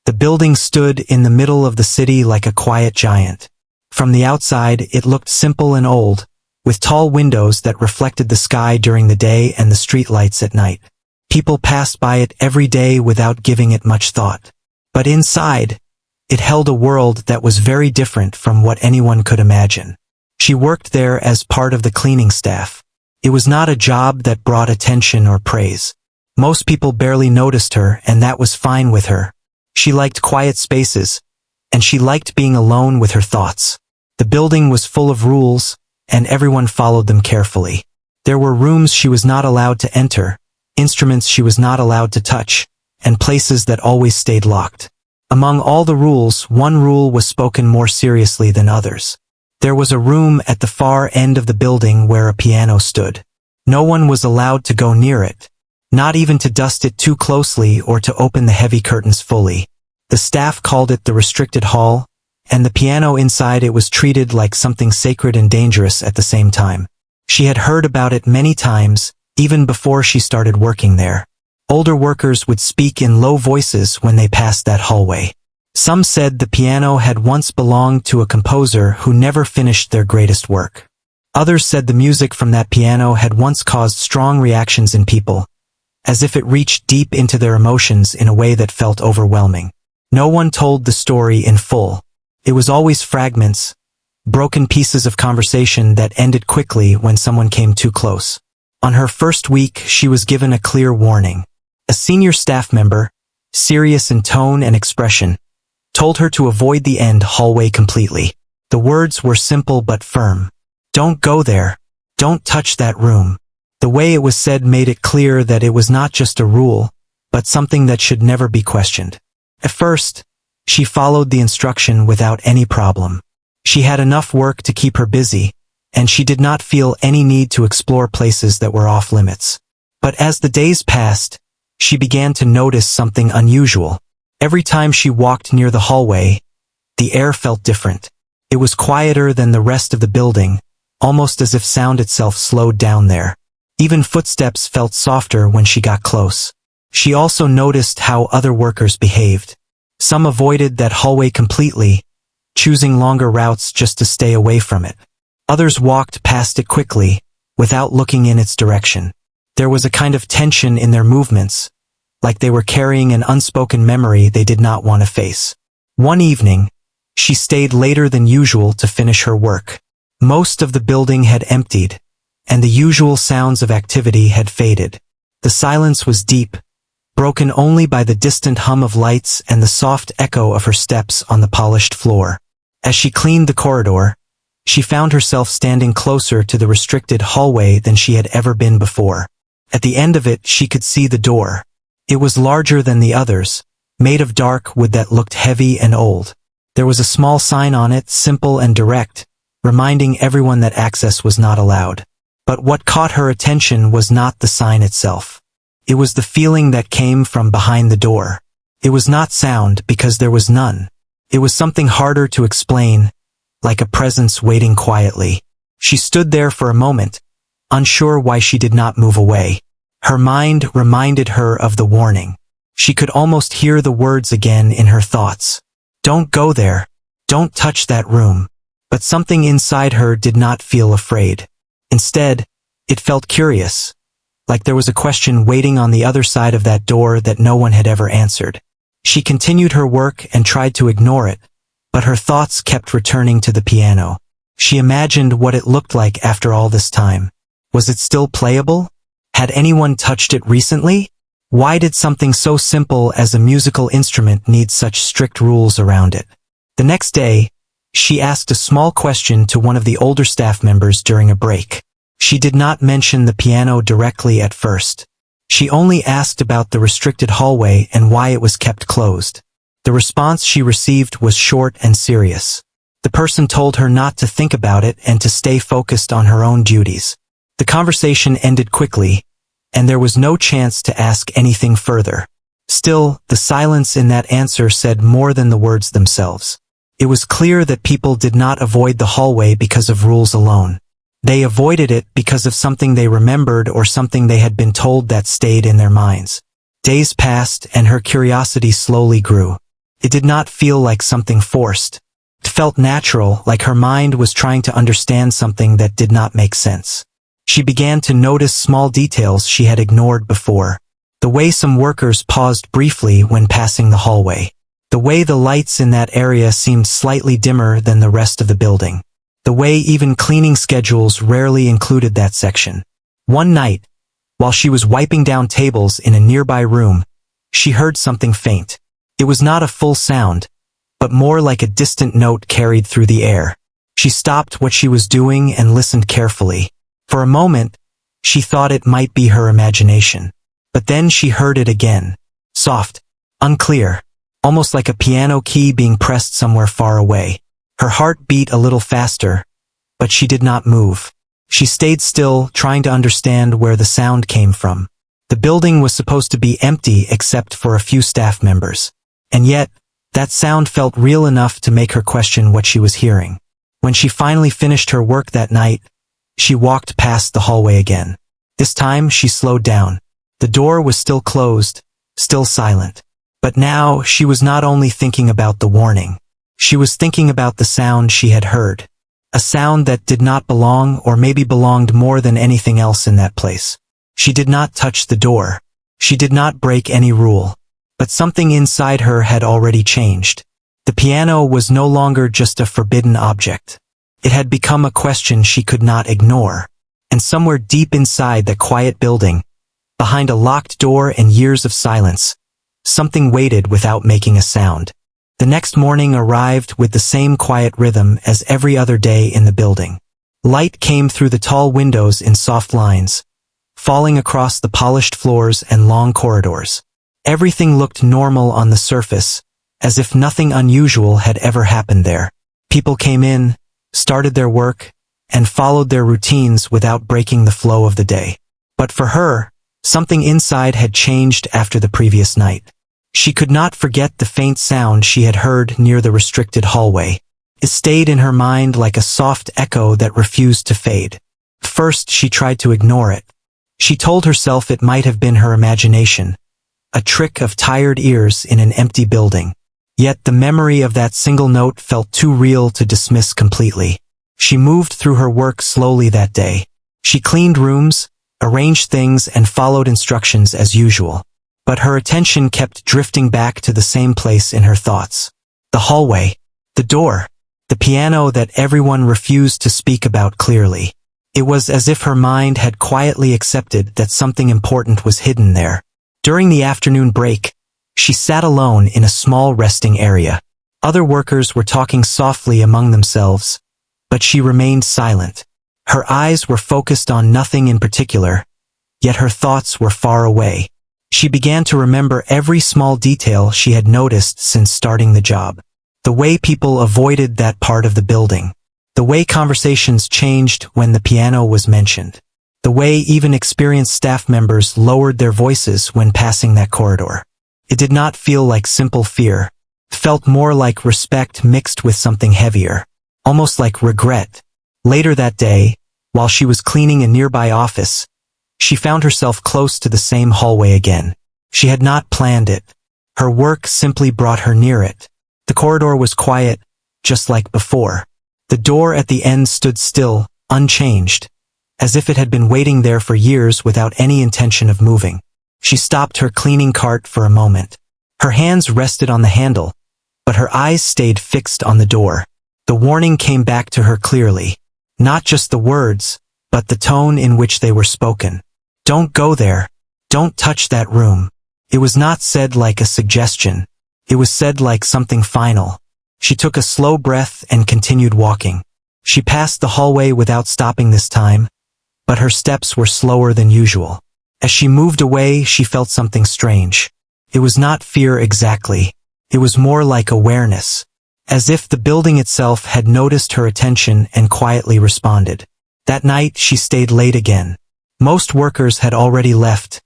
The building stood in the middle of the city like a quiet giant. From the outside, it looked simple and old, with tall windows that reflected the sky during the day and the streetlights at night. People passed by it every day without giving it much thought. But inside, it held a world that was very different from what anyone could imagine. She worked there as part of the cleaning staff. It was not a job that brought attention or praise. Most people barely noticed her, and that was fine with her. She liked quiet spaces, and she liked being alone with her thoughts. The building was full of rules, and everyone followed them carefully. There were rooms she was not allowed to enter, instruments she was not allowed to touch, and places that always stayed locked. Among all the rules, one rule was spoken more seriously than others. There was a room at the far end of the building where a piano stood. No one was allowed to go near it, not even to dust it too closely or to open the heavy curtains fully. The staff called it the restricted hall, and the piano inside it was treated like something sacred and dangerous at the same time. She had heard about it many times, even before she started working there. Older workers would speak in low voices when they passed that hallway. Some said the piano had once belonged to a composer who never finished their greatest work. Others said the music from that piano had once caused strong reactions in people, as if it reached deep into their emotions in a way that felt overwhelming. No one told the story in full. It was always fragments, broken pieces of conversation that ended quickly when someone came too close. On her first week, she was given a clear warning. A senior staff member, serious in tone and expression, told her to avoid the end hallway completely. The words were simple but firm. "Don't go there. Don't touch that room." The way it was said made it clear that it was not just a rule, but something that should never be questioned. At first, she followed the instruction without any problem. She had enough work to keep her busy, and she did not feel any need to explore places that were off limits. But as the days passed, she began to notice something unusual. Every time she walked near the hallway, the air felt different. It was quieter than the rest of the building, almost as if sound itself slowed down there. Even footsteps felt softer when she got close. She also noticed how other workers behaved. Some avoided that hallway completely, choosing longer routes just to stay away from it. Others walked past it quickly, without looking in its direction. There was a kind of tension in their movements, like they were carrying an unspoken memory they did not want to face. One evening, she stayed later than usual to finish her work. Most of the building had emptied, and the usual sounds of activity had faded. The silence was deep, broken only by the distant hum of lights and the soft echo of her steps on the polished floor. As she cleaned the corridor, she found herself standing closer to the restricted hallway than she had ever been before. At the end of it, she could see the door. It was larger than the others, made of dark wood that looked heavy and old. There was a small sign on it, simple and direct, reminding everyone that access was not allowed. But what caught her attention was not the sign itself. It was the feeling that came from behind the door. It was not sound, because there was none. It was something harder to explain, like a presence waiting quietly. She stood there for a moment, unsure why she did not move away. Her mind reminded her of the warning. She could almost hear the words again in her thoughts. "Don't go there. Don't touch that room." But something inside her did not feel afraid. Instead, it felt curious, like there was a question waiting on the other side of that door that no one had ever answered. She continued her work and tried to ignore it, but her thoughts kept returning to the piano. She imagined what it looked like after all this time. Was it still playable? Had anyone touched it recently? Why did something so simple as a musical instrument need such strict rules around it? The next day, she asked a small question to one of the older staff members during a break. She did not mention the piano directly at first. She only asked about the restricted hallway and why it was kept closed. The response she received was short and serious. The person told her not to think about it and to stay focused on her own duties. The conversation ended quickly, and there was no chance to ask anything further. Still, the silence in that answer said more than the words themselves. It was clear that people did not avoid the hallway because of rules alone. They avoided it because of something they remembered or something they had been told that stayed in their minds. Days passed and her curiosity slowly grew. It did not feel like something forced. It felt natural, like her mind was trying to understand something that did not make sense. She began to notice small details she had ignored before. The way some workers paused briefly when passing the hallway. The way the lights in that area seemed slightly dimmer than the rest of the building. The way even cleaning schedules rarely included that section. One night, while she was wiping down tables in a nearby room, she heard something faint. It was not a full sound, but more like a distant note carried through the air. She stopped what she was doing and listened carefully. For a moment, she thought it might be her imagination. But then she heard it again. Soft, unclear, almost like a piano key being pressed somewhere far away. Her heart beat a little faster, but she did not move. She stayed still, trying to understand where the sound came from. The building was supposed to be empty except for a few staff members. And yet, that sound felt real enough to make her question what she was hearing. When she finally finished her work that night, she walked past the hallway again. This time, she slowed down. The door was still closed, still silent. But now, she was not only thinking about the warning. She was thinking about the sound she had heard. A sound that did not belong, or maybe belonged more than anything else in that place. She did not touch the door. She did not break any rule. But something inside her had already changed. The piano was no longer just a forbidden object. It had become a question she could not ignore. And somewhere deep inside that quiet building, behind a locked door and years of silence, something waited without making a sound. The next morning arrived with the same quiet rhythm as every other day in the building. Light came through the tall windows in soft lines, falling across the polished floors and long corridors. Everything looked normal on the surface, as if nothing unusual had ever happened there. People came in, started their work, and followed their routines without breaking the flow of the day. But for her, something inside had changed after the previous night. She could not forget the faint sound she had heard near the restricted hallway. It stayed in her mind like a soft echo that refused to fade. First, she tried to ignore it. She told herself it might have been her imagination, a trick of tired ears in an empty building. Yet the memory of that single note felt too real to dismiss completely. She moved through her work slowly that day. She cleaned rooms, arranged things, and followed instructions as usual. But her attention kept drifting back to the same place in her thoughts. The hallway, the door, the piano that everyone refused to speak about clearly. It was as if her mind had quietly accepted that something important was hidden there. During the afternoon break, she sat alone in a small resting area. Other workers were talking softly among themselves, but she remained silent. Her eyes were focused on nothing in particular, yet her thoughts were far away. She began to remember every small detail she had noticed since starting the job. The way people avoided that part of the building. The way conversations changed when the piano was mentioned. The way even experienced staff members lowered their voices when passing that corridor. It did not feel like simple fear. It felt more like respect mixed with something heavier. Almost like regret. Later that day, while she was cleaning a nearby office, she found herself close to the same hallway again. She had not planned it. Her work simply brought her near it. The corridor was quiet, just like before. The door at the end stood still, unchanged, as if it had been waiting there for years without any intention of moving. She stopped her cleaning cart for a moment. Her hands rested on the handle, but her eyes stayed fixed on the door. The warning came back to her clearly. Not just the words, but the tone in which they were spoken. Don't go there. Don't touch that room. It was not said like a suggestion. It was said like something final. She took a slow breath and continued walking. She passed the hallway without stopping this time, but her steps were slower than usual. As she moved away, she felt something strange. It was not fear exactly. It was more like awareness, as if the building itself had noticed her attention and quietly responded. That night, she stayed late again. Most workers had already left,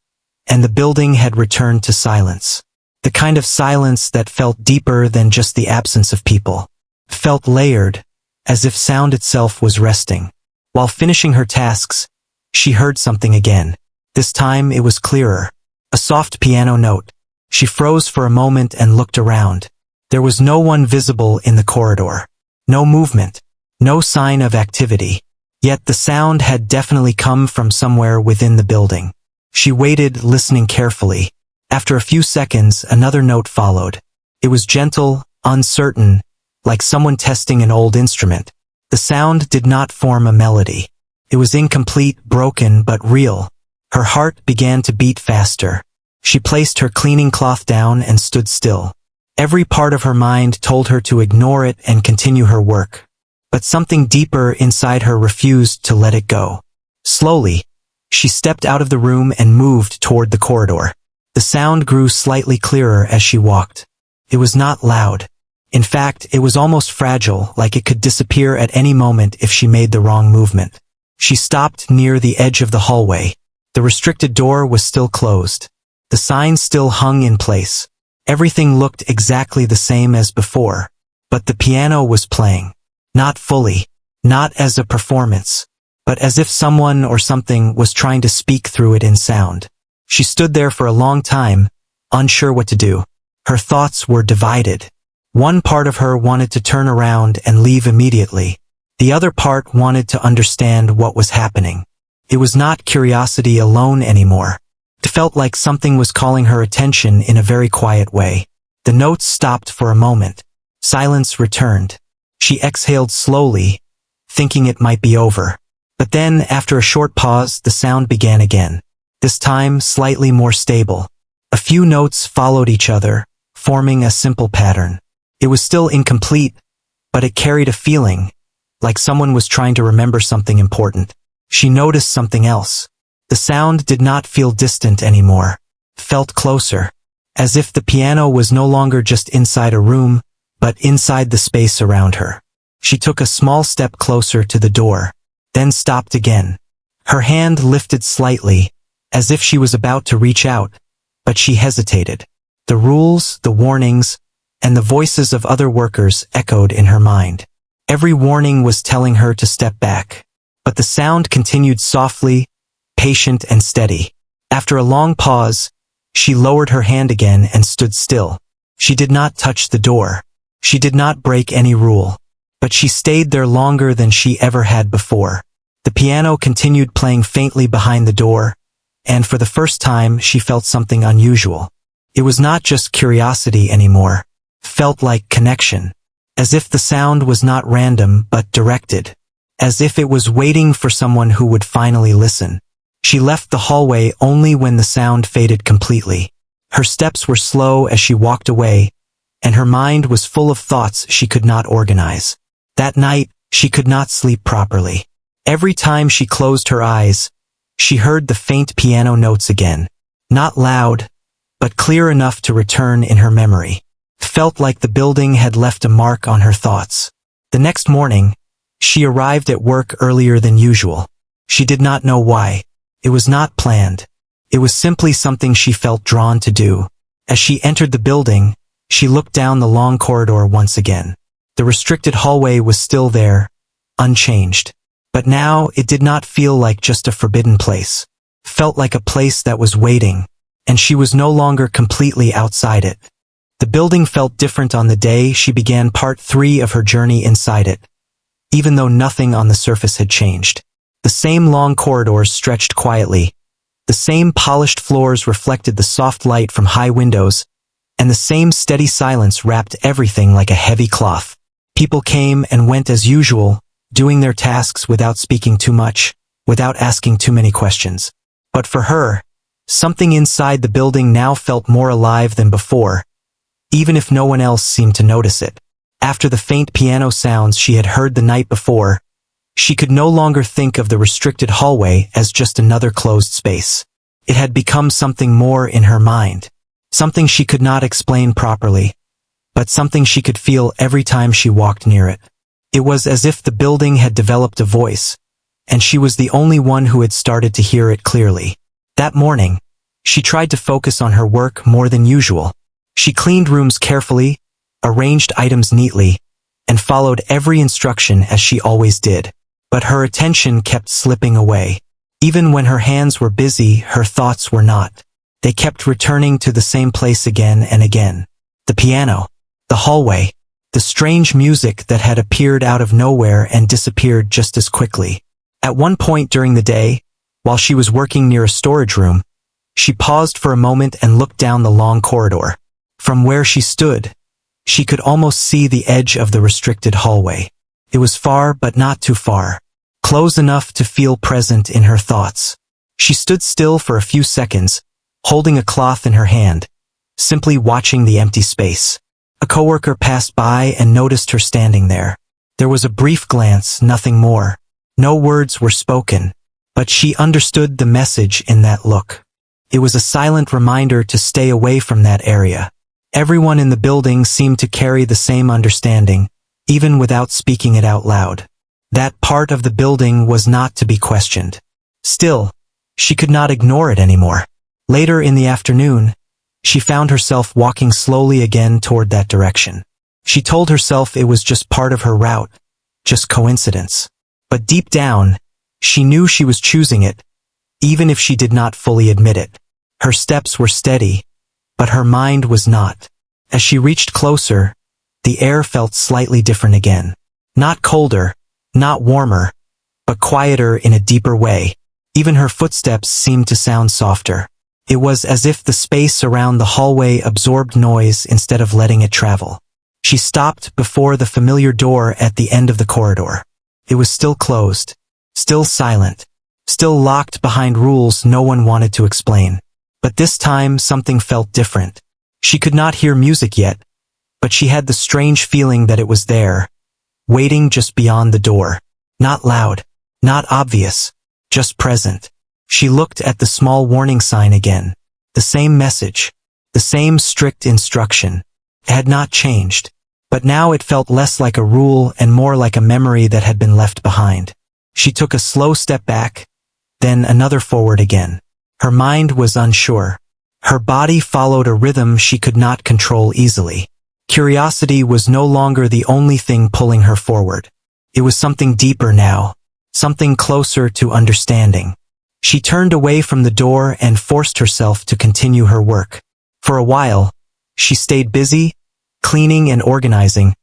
and the building had returned to silence. The kind of silence that felt deeper than just the absence of people. Felt layered, as if sound itself was resting. While finishing her tasks, she heard something again. This time it was clearer. A soft piano note. She froze for a moment and looked around. There was no one visible in the corridor. No movement. No sign of activity. Yet the sound had definitely come from somewhere within the building. She waited, listening carefully. After a few seconds, another note followed. It was gentle, uncertain, like someone testing an old instrument. The sound did not form a melody. It was incomplete, broken, but real. Her heart began to beat faster. She placed her cleaning cloth down and stood still. Every part of her mind told her to ignore it and continue her work. But something deeper inside her refused to let it go. Slowly, she stepped out of the room and moved toward the corridor. The sound grew slightly clearer as she walked. It was not loud. In fact, it was almost fragile, like it could disappear at any moment if she made the wrong movement. She stopped near the edge of the hallway. The restricted door was still closed. The sign still hung in place. Everything looked exactly the same as before. But the piano was playing. Not fully. Not as a performance. But as if someone or something was trying to speak through it in sound. She stood there for a long time, unsure what to do. Her thoughts were divided. One part of her wanted to turn around and leave immediately. The other part wanted to understand what was happening. It was not curiosity alone anymore. It felt like something was calling her attention in a very quiet way. The notes stopped for a moment. Silence returned. She exhaled slowly, thinking it might be over. But then, after a short pause, the sound began again. This time, slightly more stable. A few notes followed each other, forming a simple pattern. It was still incomplete, but it carried a feeling, like someone was trying to remember something important. She noticed something else. The sound did not feel distant anymore. It felt closer, as if the piano was no longer just inside a room, but inside the space around her. She took a small step closer to the door, then stopped again. Her hand lifted slightly, as if she was about to reach out, but she hesitated. The rules, the warnings, and the voices of other workers echoed in her mind. Every warning was telling her to step back. But the sound continued softly, patient and steady. After a long pause, she lowered her hand again and stood still. She did not touch the door. She did not break any rule. But she stayed there longer than she ever had before. The piano continued playing faintly behind the door, and for the first time she felt something unusual. It was not just curiosity anymore. It felt like connection. As if the sound was not random but directed. As if it was waiting for someone who would finally listen. She left the hallway only when the sound faded completely. Her steps were slow as she walked away, and her mind was full of thoughts she could not organize. That night, she could not sleep properly. Every time she closed her eyes, she heard the faint piano notes again. Not loud, but clear enough to return in her memory. Felt like the building had left a mark on her thoughts. The next morning, she arrived at work earlier than usual. She did not know why. It was not planned. It was simply something she felt drawn to do. As she entered the building, she looked down the long corridor once again. The restricted hallway was still there, unchanged. But now it did not feel like just a forbidden place. It felt like a place that was waiting, and she was no longer completely outside it. The building felt different on the day she began part 3 of her journey inside it. Even though nothing on the surface had changed. The same long corridors stretched quietly. The same polished floors reflected the soft light from high windows, and the same steady silence wrapped everything like a heavy cloth. People came and went as usual, doing their tasks without speaking too much, without asking too many questions. But for her, something inside the building now felt more alive than before, even if no one else seemed to notice it. After the faint piano sounds she had heard the night before, she could no longer think of the restricted hallway as just another closed space. It had become something more in her mind. Something she could not explain properly, but something she could feel every time she walked near it. It was as if the building had developed a voice, and she was the only one who had started to hear it clearly. That morning, she tried to focus on her work more than usual. She cleaned rooms carefully, arranged items neatly, and followed every instruction as she always did. But her attention kept slipping away. Even when her hands were busy, her thoughts were not. They kept returning to the same place again and again. The piano. The hallway. The strange music that had appeared out of nowhere and disappeared just as quickly. At one point during the day, while she was working near a storage room, she paused for a moment and looked down the long corridor. From where she stood, she could almost see the edge of the restricted hallway. It was far but not too far. Close enough to feel present in her thoughts. She stood still for a few seconds, holding a cloth in her hand, simply watching the empty space. A coworker passed by and noticed her standing there. There was a brief glance, nothing more. No words were spoken, but she understood the message in that look. It was a silent reminder to stay away from that area. Everyone in the building seemed to carry the same understanding, even without speaking it out loud. That part of the building was not to be questioned. Still, she could not ignore it anymore. Later in the afternoon, she found herself walking slowly again toward that direction. She told herself it was just part of her route, just coincidence. But deep down, she knew she was choosing it, even if she did not fully admit it. Her steps were steady, but her mind was not. As she reached closer, the air felt slightly different again. Not colder, not warmer, but quieter in a deeper way. Even her footsteps seemed to sound softer. It was as if the space around the hallway absorbed noise instead of letting it travel. She stopped before the familiar door at the end of the corridor. It was still closed, still silent, still locked behind rules no one wanted to explain. But this time something felt different. She could not hear music yet, but she had the strange feeling that it was there, waiting just beyond the door. Not loud, not obvious, just present. She looked at the small warning sign again. The same message, the same strict instruction. It had not changed, but now it felt less like a rule and more like a memory that had been left behind. She took a slow step back, then another forward again. Her mind was unsure. Her body followed a rhythm she could not control easily. Curiosity was no longer the only thing pulling her forward. It was something deeper now, something closer to understanding. She turned away from the door and forced herself to continue her work. For a while, she stayed busy, cleaning and organizing,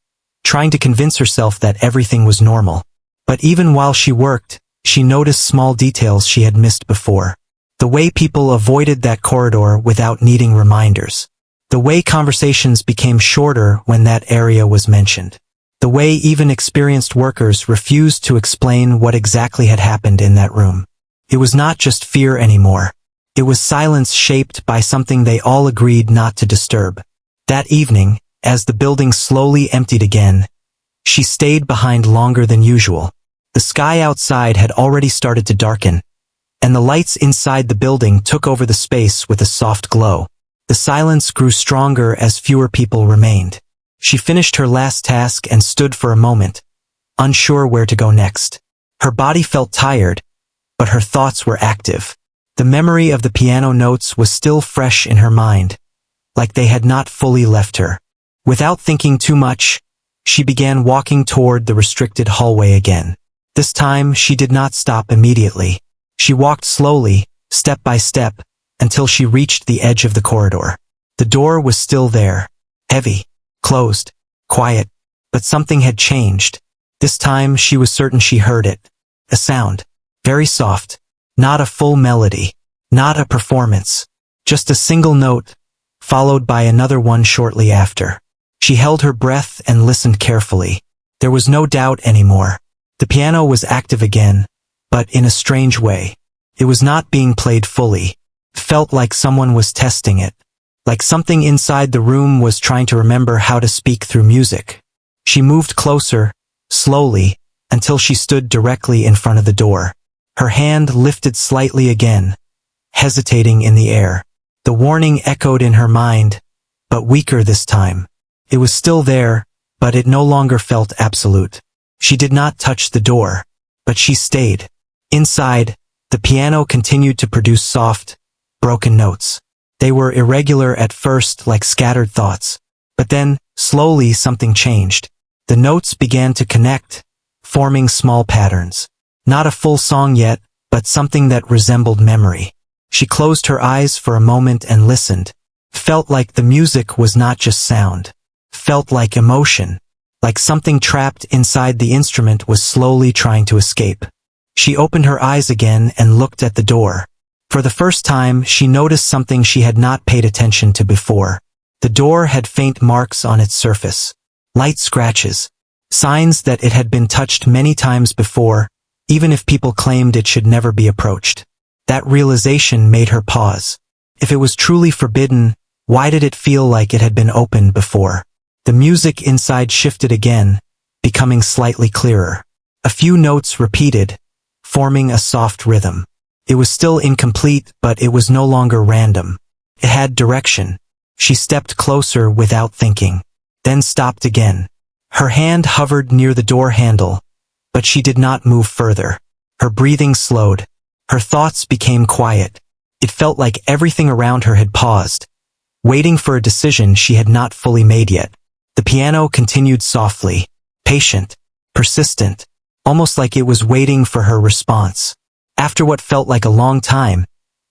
trying to convince herself that everything was normal. But even while she worked, she noticed small details she had missed before. The way people avoided that corridor without needing reminders. The way conversations became shorter when that area was mentioned. The way even experienced workers refused to explain what exactly had happened in that room. It was not just fear anymore. It was silence shaped by something they all agreed not to disturb. That evening, as the building slowly emptied again, she stayed behind longer than usual. The sky outside had already started to darken, and the lights inside the building took over the space with a soft glow. The silence grew stronger as fewer people remained. She finished her last task and stood for a moment, unsure where to go next. Her body felt tired, but her thoughts were active. The memory of the piano notes was still fresh in her mind, like they had not fully left her. Without thinking too much, she began walking toward the restricted hallway again. This time, she did not stop immediately. She walked slowly, step by step, until she reached the edge of the corridor. The door was still there, heavy, closed, quiet, but something had changed. This time, she was certain she heard it. A sound. Very soft. Not a full melody. Not a performance. Just a single note, followed by another one shortly after. She held her breath and listened carefully. There was no doubt anymore. The piano was active again, but in a strange way. It was not being played fully. It felt like someone was testing it. Like something inside the room was trying to remember how to speak through music. She moved closer, slowly, until she stood directly in front of the door. Her hand lifted slightly again, hesitating in the air. The warning echoed in her mind, but weaker this time. It was still there, but it no longer felt absolute. She did not touch the door, but she stayed. Inside, the piano continued to produce soft, broken notes. They were irregular at first, like scattered thoughts. But then, slowly something changed. The notes began to connect, forming small patterns. Not a full song yet, but something that resembled memory. She closed her eyes for a moment and listened. Felt like the music was not just sound. felt like emotion, like something trapped inside the instrument was slowly trying to escape. She opened her eyes again and looked at the door. For the first time, she noticed something she had not paid attention to before. The door had faint marks on its surface. Light scratches. Signs that it had been touched many times before, even if people claimed it should never be approached. That realization made her pause. If it was truly forbidden, why did it feel like it had been opened before? The music inside shifted again, becoming slightly clearer. A few notes repeated, forming a soft rhythm. It was still incomplete, but it was no longer random. It had direction. She stepped closer without thinking, then stopped again. Her hand hovered near the door handle, but she did not move further. Her breathing slowed. Her thoughts became quiet. It felt like everything around her had paused, waiting for a decision she had not fully made yet. The piano continued softly, patient, persistent, almost like it was waiting for her response. After what felt like a long time,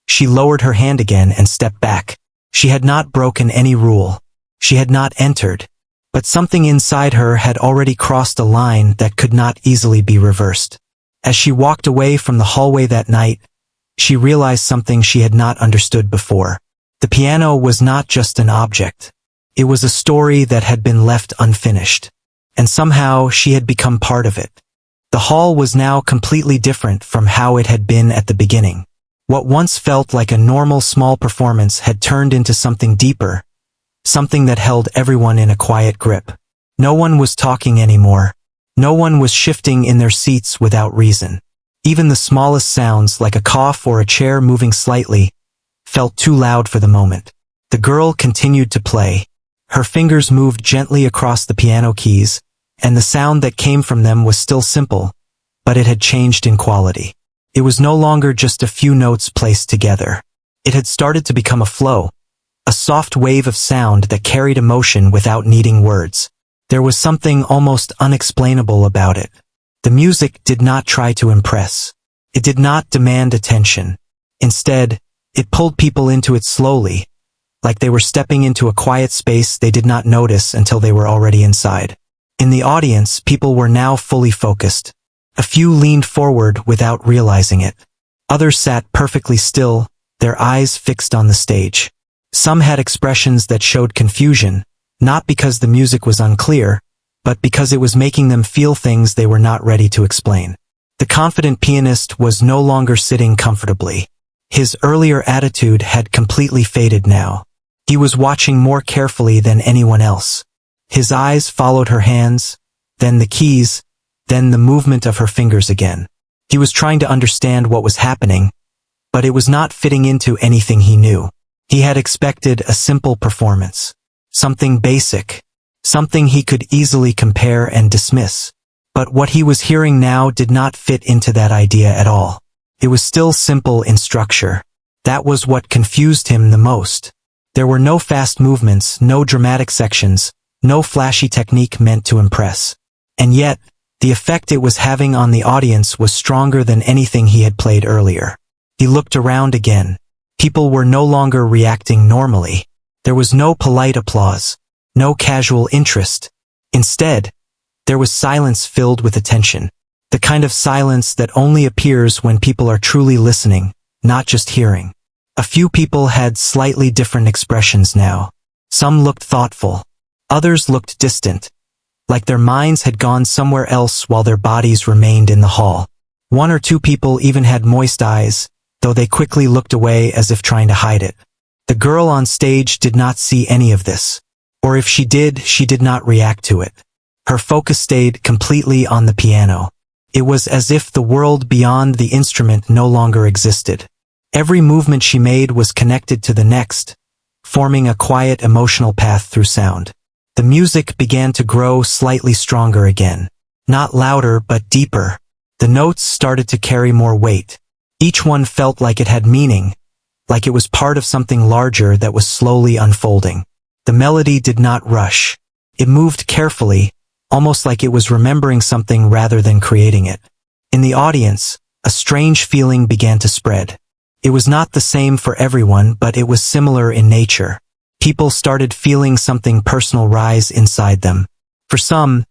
she lowered her hand again and stepped back. She had not broken any rule. She had not entered, but something inside her had already crossed a line that could not easily be reversed. As she walked away from the hallway that night, she realized something she had not understood before. The piano was not just an object. It was a story that had been left unfinished. And somehow she had become part of it. The hall was now completely different from how it had been at the beginning. What once felt like a normal small performance had turned into something deeper, something that held everyone in a quiet grip. No one was talking anymore. No one was shifting in their seats without reason. Even the smallest sounds, like a cough or a chair moving slightly, felt too loud for the moment. The girl continued to play. Her fingers moved gently across the piano keys, and the sound that came from them was still simple, but it had changed in quality. It was no longer just a few notes placed together. It had started to become a flow, a soft wave of sound that carried emotion without needing words. There was something almost unexplainable about it. The music did not try to impress. It did not demand attention. Instead, it pulled people into it slowly, like they were stepping into a quiet space they did not notice until they were already inside. In the audience, people were now fully focused. A few leaned forward without realizing it. Others sat perfectly still, their eyes fixed on the stage. Some had expressions that showed confusion, not because the music was unclear, but because it was making them feel things they were not ready to explain. The confident pianist was no longer sitting comfortably. His earlier attitude had completely faded now. He was watching more carefully than anyone else. His eyes followed her hands, then the keys, then the movement of her fingers again. He was trying to understand what was happening, but it was not fitting into anything he knew. He had expected a simple performance, something basic, something he could easily compare and dismiss. But what he was hearing now did not fit into that idea at all. It was still simple in structure. That was what confused him the most. There were no fast movements, no dramatic sections, no flashy technique meant to impress. And yet, the effect it was having on the audience was stronger than anything he had played earlier. He looked around again. People were no longer reacting normally. There was no polite applause, no casual interest. Instead, there was silence filled with attention. The kind of silence that only appears when people are truly listening, not just hearing. A few people had slightly different expressions now. Some looked thoughtful. Others looked distant, like their minds had gone somewhere else while their bodies remained in the hall. One or two people even had moist eyes, though they quickly looked away as if trying to hide it. The girl on stage did not see any of this. Or if she did not react to it. Her focus stayed completely on the piano. It was as if the world beyond the instrument no longer existed. Every movement she made was connected to the next, forming a quiet emotional path through sound. The music began to grow slightly stronger again. Not louder, but deeper. The notes started to carry more weight. Each one felt like it had meaning, like it was part of something larger that was slowly unfolding. The melody did not rush. It moved carefully, almost like it was remembering something rather than creating it. In the audience, a strange feeling began to spread. It was not the same for everyone, but it was similar in nature. people started feeling something personal rise inside them. For some,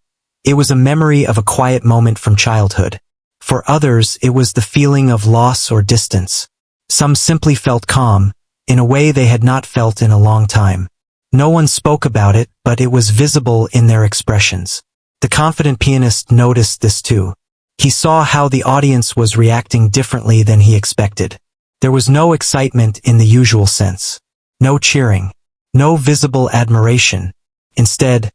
it was a memory of a quiet moment from childhood. For others, it was the feeling of loss or distance. Some simply felt calm, in a way they had not felt in a long time. No one spoke about it, but it was visible in their expressions. The confident pianist noticed this too. He saw how the audience was reacting differently than he expected. There was no excitement in the usual sense. No cheering. No visible admiration. Instead,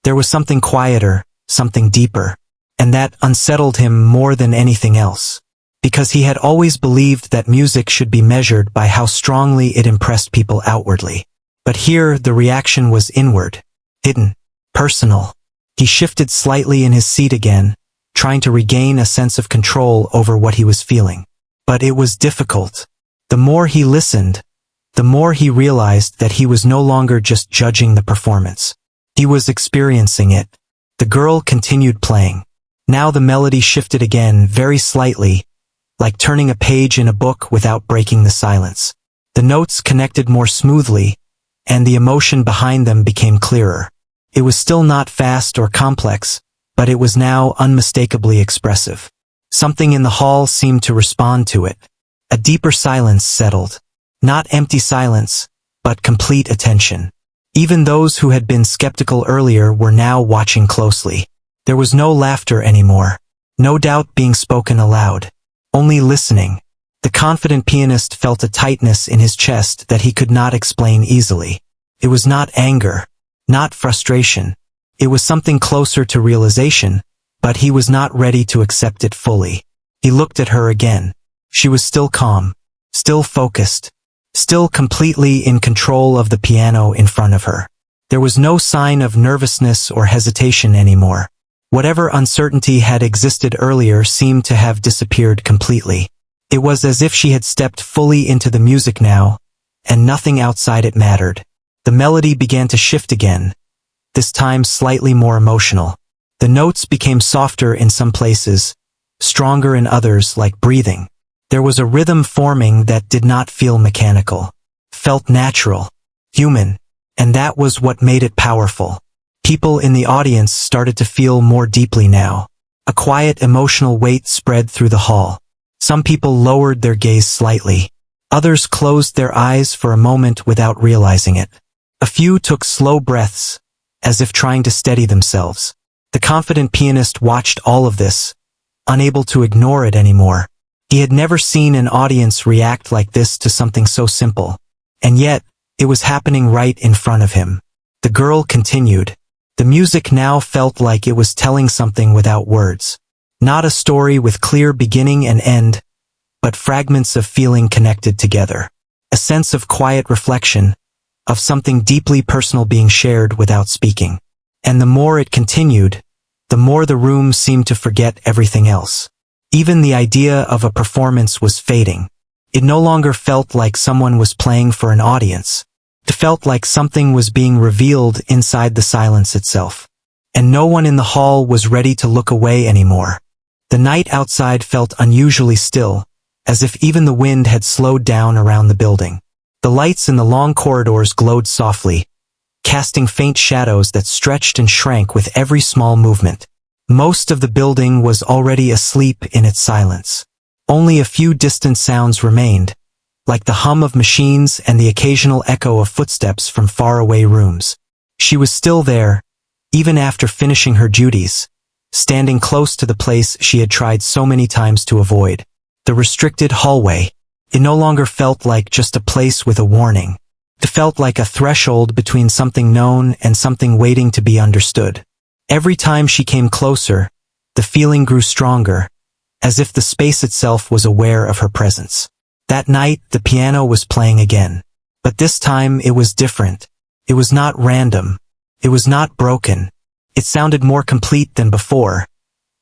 there was something quieter, something deeper. And that unsettled him more than anything else. Because he had always believed that music should be measured by how strongly it impressed people outwardly. But here the reaction was inward, hidden, personal. He shifted slightly in his seat again, trying to regain a sense of control over what he was feeling. But it was difficult. The more he listened, the more he realized that he was no longer just judging the performance. He was experiencing it. The girl continued playing. Now the melody shifted again, very slightly, like turning a page in a book without breaking the silence. The notes connected more smoothly, and the emotion behind them became clearer. It was still not fast or complex, but it was now unmistakably expressive. Something in the hall seemed to respond to it. A deeper silence settled. Not empty silence, but complete attention. Even those who had been skeptical earlier were now watching closely. There was no laughter anymore. No doubt being spoken aloud. Only listening. The confident pianist felt a tightness in his chest that he could not explain easily. It was not anger. Not frustration. It was something closer to realization, but he was not ready to accept it fully. He looked at her again. She was still calm. Still focused. Still completely in control of the piano in front of her. There was no sign of nervousness or hesitation anymore. Whatever uncertainty had existed earlier seemed to have disappeared completely. It was as if she had stepped fully into the music now, and nothing outside it mattered. The melody began to shift again, this time slightly more emotional. The notes became softer in some places, stronger in others, like breathing. There was a rhythm forming that did not feel mechanical. Felt natural, human, and that was what made it powerful. People in the audience started to feel more deeply now. A quiet emotional weight spread through the hall. Some people lowered their gaze slightly. Others closed their eyes for a moment without realizing it. A few took slow breaths, as if trying to steady themselves. The confident pianist watched all of this, unable to ignore it anymore. He had never seen an audience react like this to something so simple. And yet, it was happening right in front of him. The girl continued. The music now felt like it was telling something without words. Not a story with clear beginning and end, but fragments of feeling connected together. A sense of quiet reflection, of something deeply personal being shared without speaking. And the more it continued, the more the room seemed to forget everything else. Even the idea of a performance was fading. It no longer felt like someone was playing for an audience. It felt like something was being revealed inside the silence itself. And no one in the hall was ready to look away anymore. The night outside felt unusually still, as if even the wind had slowed down around the building. The lights in the long corridors glowed softly, casting faint shadows that stretched and shrank with every small movement. Most of the building was already asleep in its silence. Only a few distant sounds remained, like the hum of machines and the occasional echo of footsteps from faraway rooms. She was still there, even after finishing her duties, standing close to the place she had tried so many times to avoid. The restricted hallway. It no longer felt like just a place with a warning. It felt like a threshold between something known and something waiting to be understood. Every time she came closer, the feeling grew stronger, as if the space itself was aware of her presence. That night, the piano was playing again. But this time it was different. It was not random. It was not broken. It sounded more complete than before,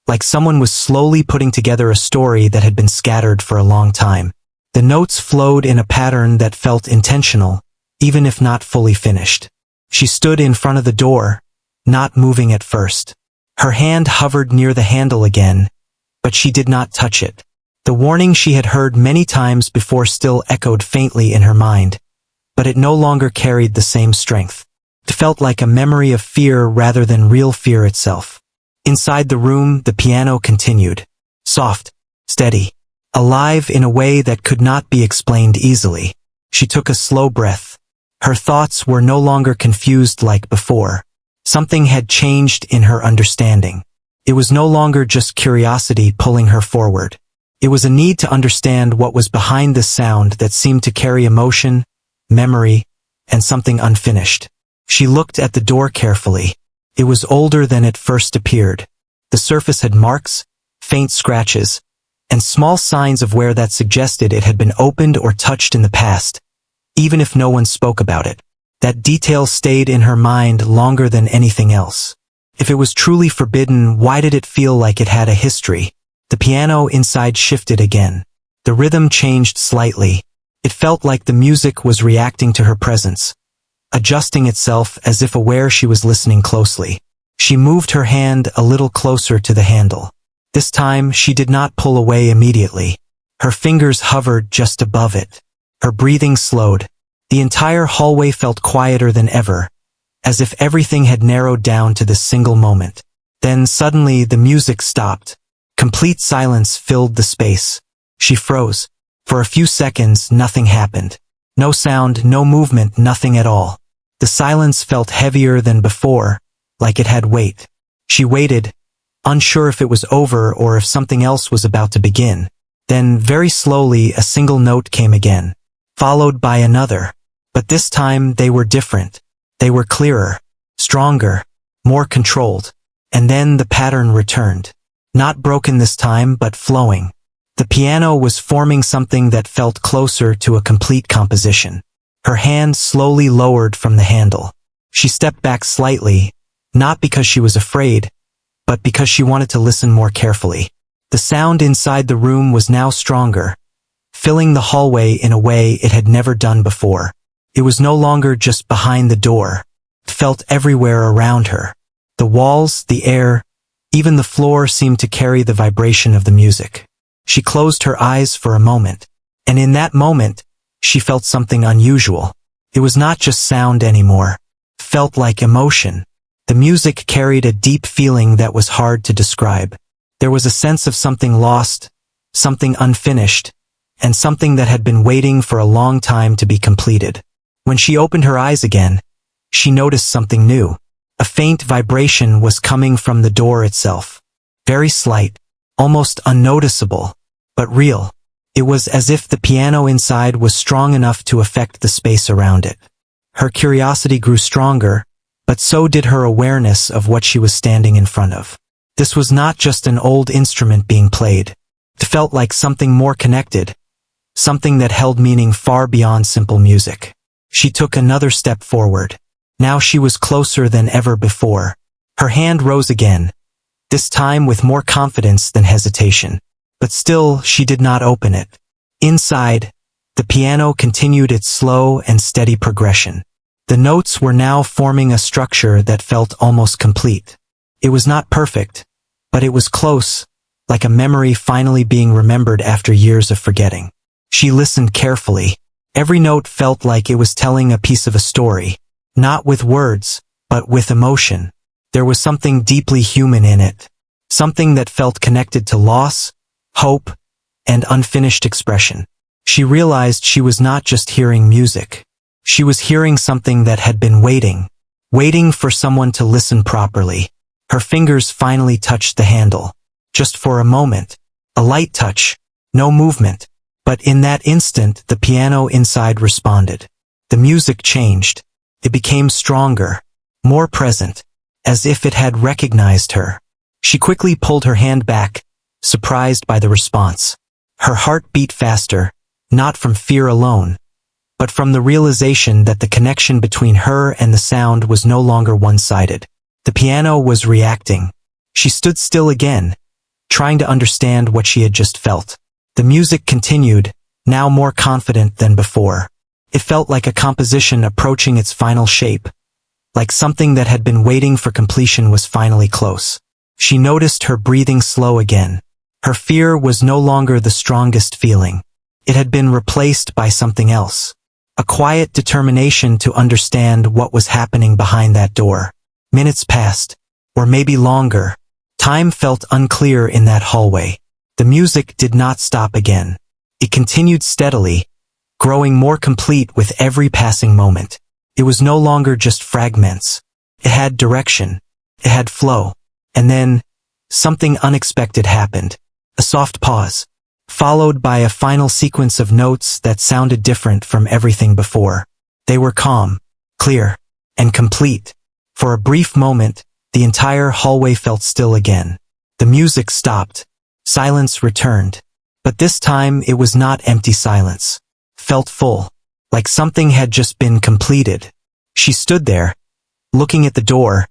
like someone was slowly putting together a story that had been scattered for a long time. The notes flowed in a pattern that felt intentional, even if not fully finished. She stood in front of the door, not moving at first. Her hand hovered near the handle again, but she did not touch it. The warning she had heard many times before still echoed faintly in her mind. but it no longer carried the same strength. It felt like a memory of fear rather than real fear itself. Inside the room, the piano continued. Soft, steady, alive in a way that could not be explained easily. She took a slow breath. Her thoughts were no longer confused like before. Something had changed in her understanding. It was no longer just curiosity pulling her forward. It was a need to understand what was behind this sound that seemed to carry emotion, memory, and something unfinished. She looked at the door carefully. It was older than it first appeared. The surface had marks, faint scratches, and small signs of wear that suggested it had been opened or touched in the past, even if no one spoke about it. That detail stayed in her mind longer than anything else. If it was truly forbidden, why did it feel like it had a history? The piano inside shifted again. The rhythm changed slightly. It felt like the music was reacting to her presence, adjusting itself as if aware she was listening closely. She moved her hand a little closer to the handle. This time, she did not pull away immediately. Her fingers hovered just above it. Her breathing slowed. The entire hallway felt quieter than ever, as if everything had narrowed down to this single moment. Then suddenly the music stopped. Complete silence filled the space. She froze. For a few seconds, nothing happened. No sound, no movement, nothing at all. The silence felt heavier than before, like it had weight. She waited, unsure if it was over or if something else was about to begin. Then, very slowly, a single note came again, followed by another. But this time, they were different. They were clearer, stronger, more controlled. And then the pattern returned. Not broken this time, but flowing. The piano was forming something that felt closer to a complete composition. Her hand slowly lowered from the handle. She stepped back slightly, not because she was afraid, but because she wanted to listen more carefully. The sound inside the room was now stronger, filling the hallway in a way it had never done before. It was no longer just behind the door. It felt everywhere around her. The walls, the air, even the floor seemed to carry the vibration of the music. She closed her eyes for a moment, and in that moment, she felt something unusual. It was not just sound anymore. It felt like emotion. The music carried a deep feeling that was hard to describe. There was a sense of something lost, something unfinished, and something that had been waiting for a long time to be completed. When she opened her eyes again, she noticed something new. A faint vibration was coming from the door itself. Very slight, almost unnoticeable, but real. It was as if the piano inside was strong enough to affect the space around it. Her curiosity grew stronger, but so did her awareness of what she was standing in front of. This was not just an old instrument being played. It felt like something more connected, something that held meaning far beyond simple music. She took another step forward. Now she was closer than ever before. Her hand rose again, this time with more confidence than hesitation. But still, she did not open it. Inside, the piano continued its slow and steady progression. The notes were now forming a structure that felt almost complete. It was not perfect, but it was close, like a memory finally being remembered after years of forgetting. She listened carefully. Every note felt like it was telling a piece of a story, not with words, but with emotion. There was something deeply human in it, something that felt connected to loss, hope, and unfinished expression. She realized she was not just hearing music. She was hearing something that had been waiting for someone to listen properly. Her fingers finally touched the handle. Just for a moment. A light touch. No movement. But in that instant, the piano inside responded. The music changed. It became stronger, more present, as if it had recognized her. She quickly pulled her hand back, surprised by the response. Her heart beat faster, not from fear alone, but from the realization that the connection between her and the sound was no longer one-sided. The piano was reacting. She stood still again, trying to understand what she had just felt. The music continued, now more confident than before. It felt like a composition approaching its final shape, like something that had been waiting for completion was finally close. She noticed her breathing slow again. Her fear was no longer the strongest feeling. It had been replaced by something else. a quiet determination to understand what was happening behind that door. Minutes passed, or maybe longer. Time felt unclear in that hallway. The music did not stop again. It continued steadily, growing more complete with every passing moment. It was no longer just fragments. It had direction. It had flow. And then, something unexpected happened. A soft pause, followed by a final sequence of notes that sounded different from everything before. They were calm, clear, and complete. For a brief moment, the entire hallway felt still again. The music stopped. Silence returned. But this time it was not empty silence. Felt full, like something had just been completed. She stood there, looking at the door,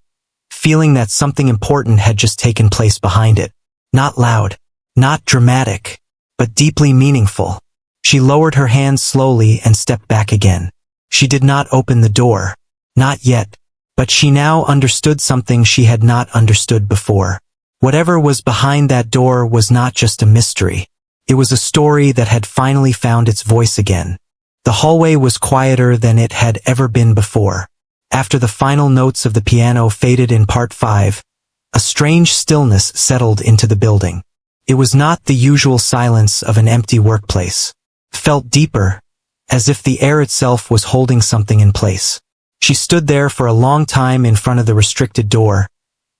feeling that something important had just taken place behind it. Not loud, not dramatic, but deeply meaningful. She lowered her hands slowly and stepped back again. She did not open the door. Not yet. But she now understood something she had not understood before. Whatever was behind that door was not just a mystery. It was a story that had finally found its voice again. The hallway was quieter than it had ever been before. After the final notes of the piano faded in part 5, a strange stillness settled into the building. It was not the usual silence of an empty workplace. It felt deeper, as if the air itself was holding something in place. She stood there for a long time in front of the restricted door,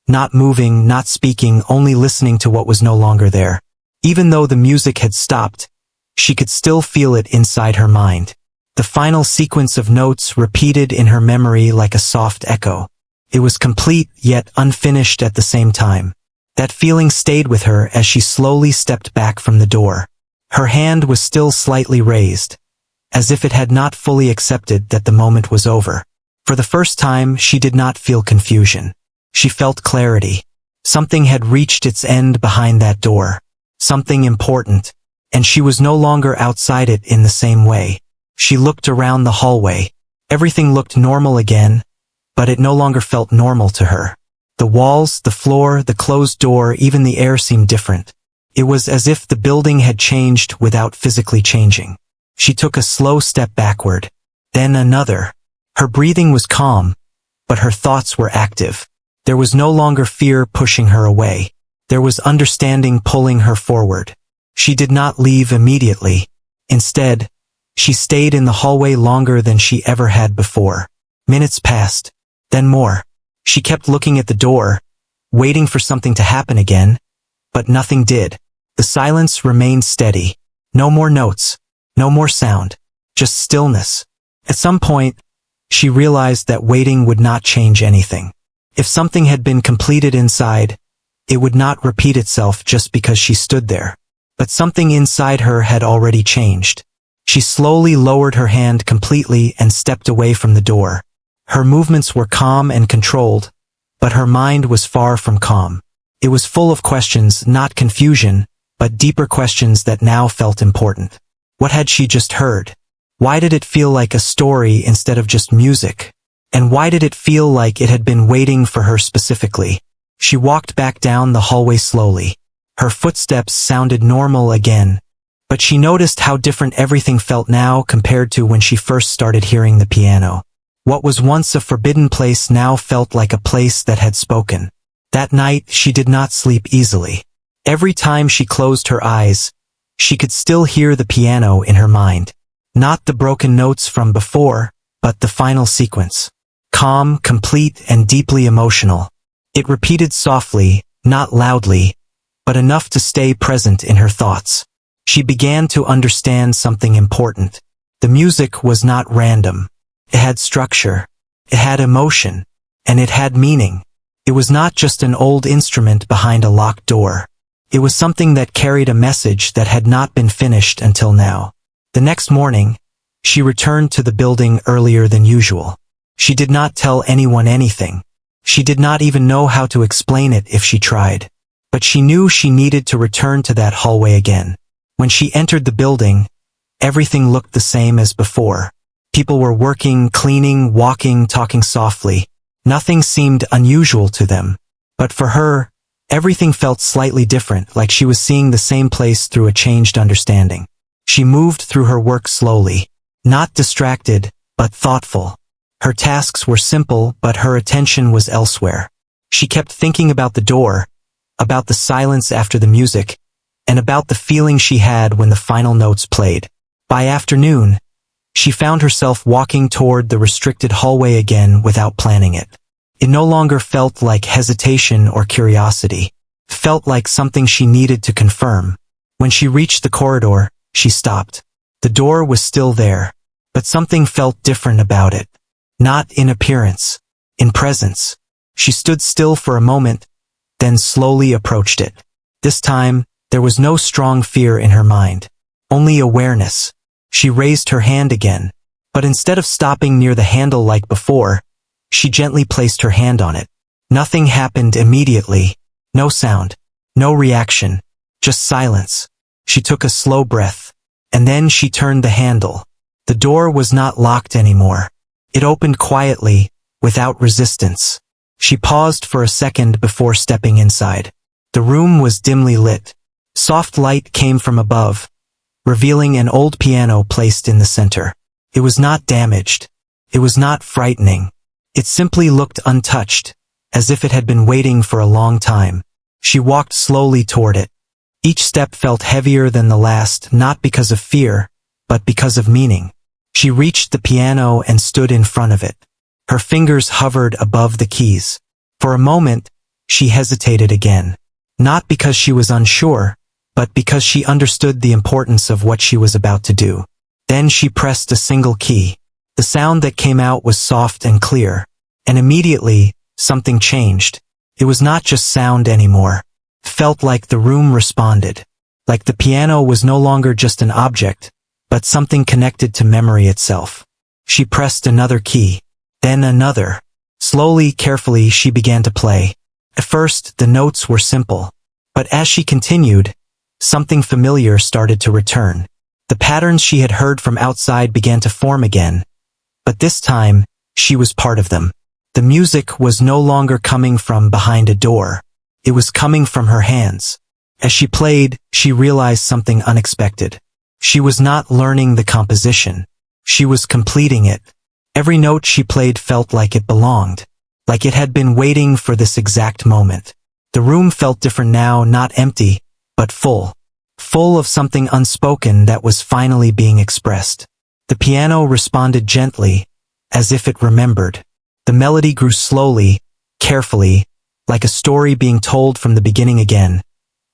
not moving, not speaking, only listening to what was no longer there. Even though the music had stopped, she could still feel it inside her mind. The final sequence of notes repeated in her memory like a soft echo. It was complete yet unfinished at the same time. That feeling stayed with her as she slowly stepped back from the door. Her hand was still slightly raised, as if it had not fully accepted that the moment was over. For the first time, she did not feel confusion. She felt clarity. Something had reached its end behind that door. Something important. And she was no longer outside it in the same way. She looked around the hallway. Everything looked normal again, but it no longer felt normal to her. The walls, the floor, the closed door, even the air seemed different. It was as if the building had changed without physically changing. She took a slow step backward. Then another. Her breathing was calm, but her thoughts were active. There was no longer fear pushing her away. There was understanding pulling her forward. She did not leave immediately. Instead, she stayed in the hallway longer than she ever had before. Minutes passed, then more. She kept looking at the door, waiting for something to happen again, but nothing did. The silence remained steady. No more notes, no more sound, just stillness. At some point, she realized that waiting would not change anything. If something had been completed inside, it would not repeat itself just because she stood there. But something inside her had already changed. She slowly lowered her hand completely and stepped away from the door. Her movements were calm and controlled, but her mind was far from calm. It was full of questions, not confusion, but deeper questions that now felt important. What had she just heard? Why did it feel like a story instead of just music? And why did it feel like it had been waiting for her specifically? She walked back down the hallway slowly. Her footsteps sounded normal again, but she noticed how different everything felt now compared to when she first started hearing the piano. What was once a forbidden place now felt like a place that had spoken. That night, she did not sleep easily. Every time she closed her eyes, she could still hear the piano in her mind. Not the broken notes from before, but the final sequence. Calm, complete, and deeply emotional. It repeated softly, not loudly, but enough to stay present in her thoughts. She began to understand something important. The music was not random. It had structure. It had emotion. And it had meaning. It was not just an old instrument behind a locked door. It was something that carried a message that had not been finished until now. The next morning, she returned to the building earlier than usual. She did not tell anyone anything. She did not even know how to explain it if she tried. But she knew she needed to return to that hallway again. When she entered the building, everything looked the same as before. People were working, cleaning, walking, talking softly. Nothing seemed unusual to them. But for her, everything felt slightly different, like she was seeing the same place through a changed understanding. She moved through her work slowly. Not distracted, but thoughtful. Her tasks were simple, but her attention was elsewhere. She kept thinking about the door, about the silence after the music, and about the feeling she had when the final notes played. By afternoon, she found herself walking toward the restricted hallway again without planning it. It no longer felt like hesitation or curiosity. It felt like something she needed to confirm. When she reached the corridor, she stopped. The door was still there, but something felt different about it. Not in appearance, in presence. She stood still for a moment, then slowly approached it. This time, there was no strong fear in her mind, only awareness. She raised her hand again, but instead of stopping near the handle like before, she gently placed her hand on it. Nothing happened immediately. No sound, no reaction, just silence. She took a slow breath, and then she turned the handle. The door was not locked anymore. It opened quietly, without resistance. She paused for a second before stepping inside. The room was dimly lit. Soft light came from above, revealing an old piano placed in the center. It was not damaged. It was not frightening. It simply looked untouched, as if it had been waiting for a long time. She walked slowly toward it. Each step felt heavier than the last, not because of fear, but because of meaning. She reached the piano and stood in front of it. Her fingers hovered above the keys. For a moment, she hesitated again. Not because she was unsure, but because she understood the importance of what she was about to do. Then she pressed a single key. The sound that came out was soft and clear, and immediately, something changed. It was not just sound anymore. It felt like the room responded. Like the piano was no longer just an object, but something connected to memory itself. She pressed another key, then another. Slowly, carefully, she began to play. At first, the notes were simple, but as she continued, something familiar started to return. The patterns she had heard from outside began to form again, but this time, she was part of them. The music was no longer coming from behind a door. It was coming from her hands. As she played, she realized something unexpected. She was not learning the composition. She was completing it. Every note she played felt like it belonged, like it had been waiting for this exact moment. The room felt different now, not empty, but full. Full of something unspoken that was finally being expressed. The piano responded gently, as if it remembered. The melody grew slowly, carefully, like a story being told from the beginning again,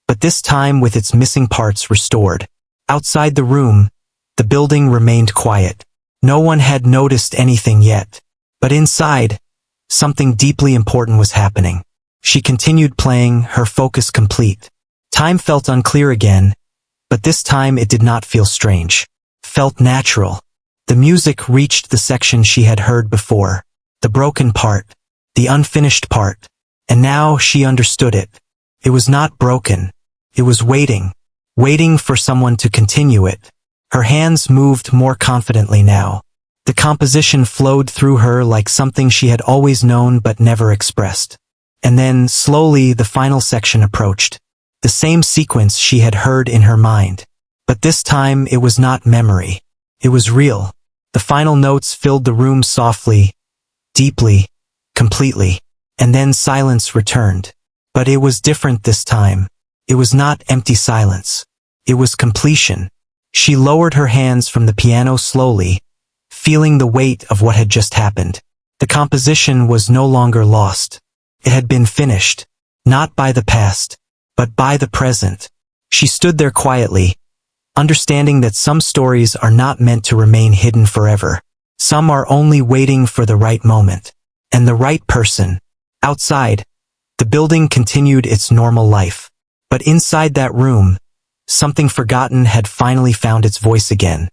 but this time with its missing parts restored. Outside the room, the building remained quiet. No one had noticed anything yet, but inside, something deeply important was happening. She continued playing, her focus complete. Time felt unclear again, but this time it did not feel strange. It felt natural. The music reached the section she had heard before, the broken part, the unfinished part, and now she understood it. It was not broken. It was waiting for someone to continue it. Her hands moved more confidently now. The composition flowed through her like something she had always known but never expressed. And then, slowly, the final section approached. The same sequence she had heard in her mind. But this time it was not memory. It was real. The final notes filled the room softly, deeply, completely. And then silence returned. But it was different this time. It was not empty silence. It was completion. She lowered her hands from the piano slowly, feeling the weight of what had just happened. The composition was no longer lost. It had been finished, not by the past, but by the present. She stood there quietly, understanding that some stories are not meant to remain hidden forever. Some are only waiting for the right moment, and the right person. Outside, the building continued its normal life. But inside that room, something forgotten had finally found its voice again.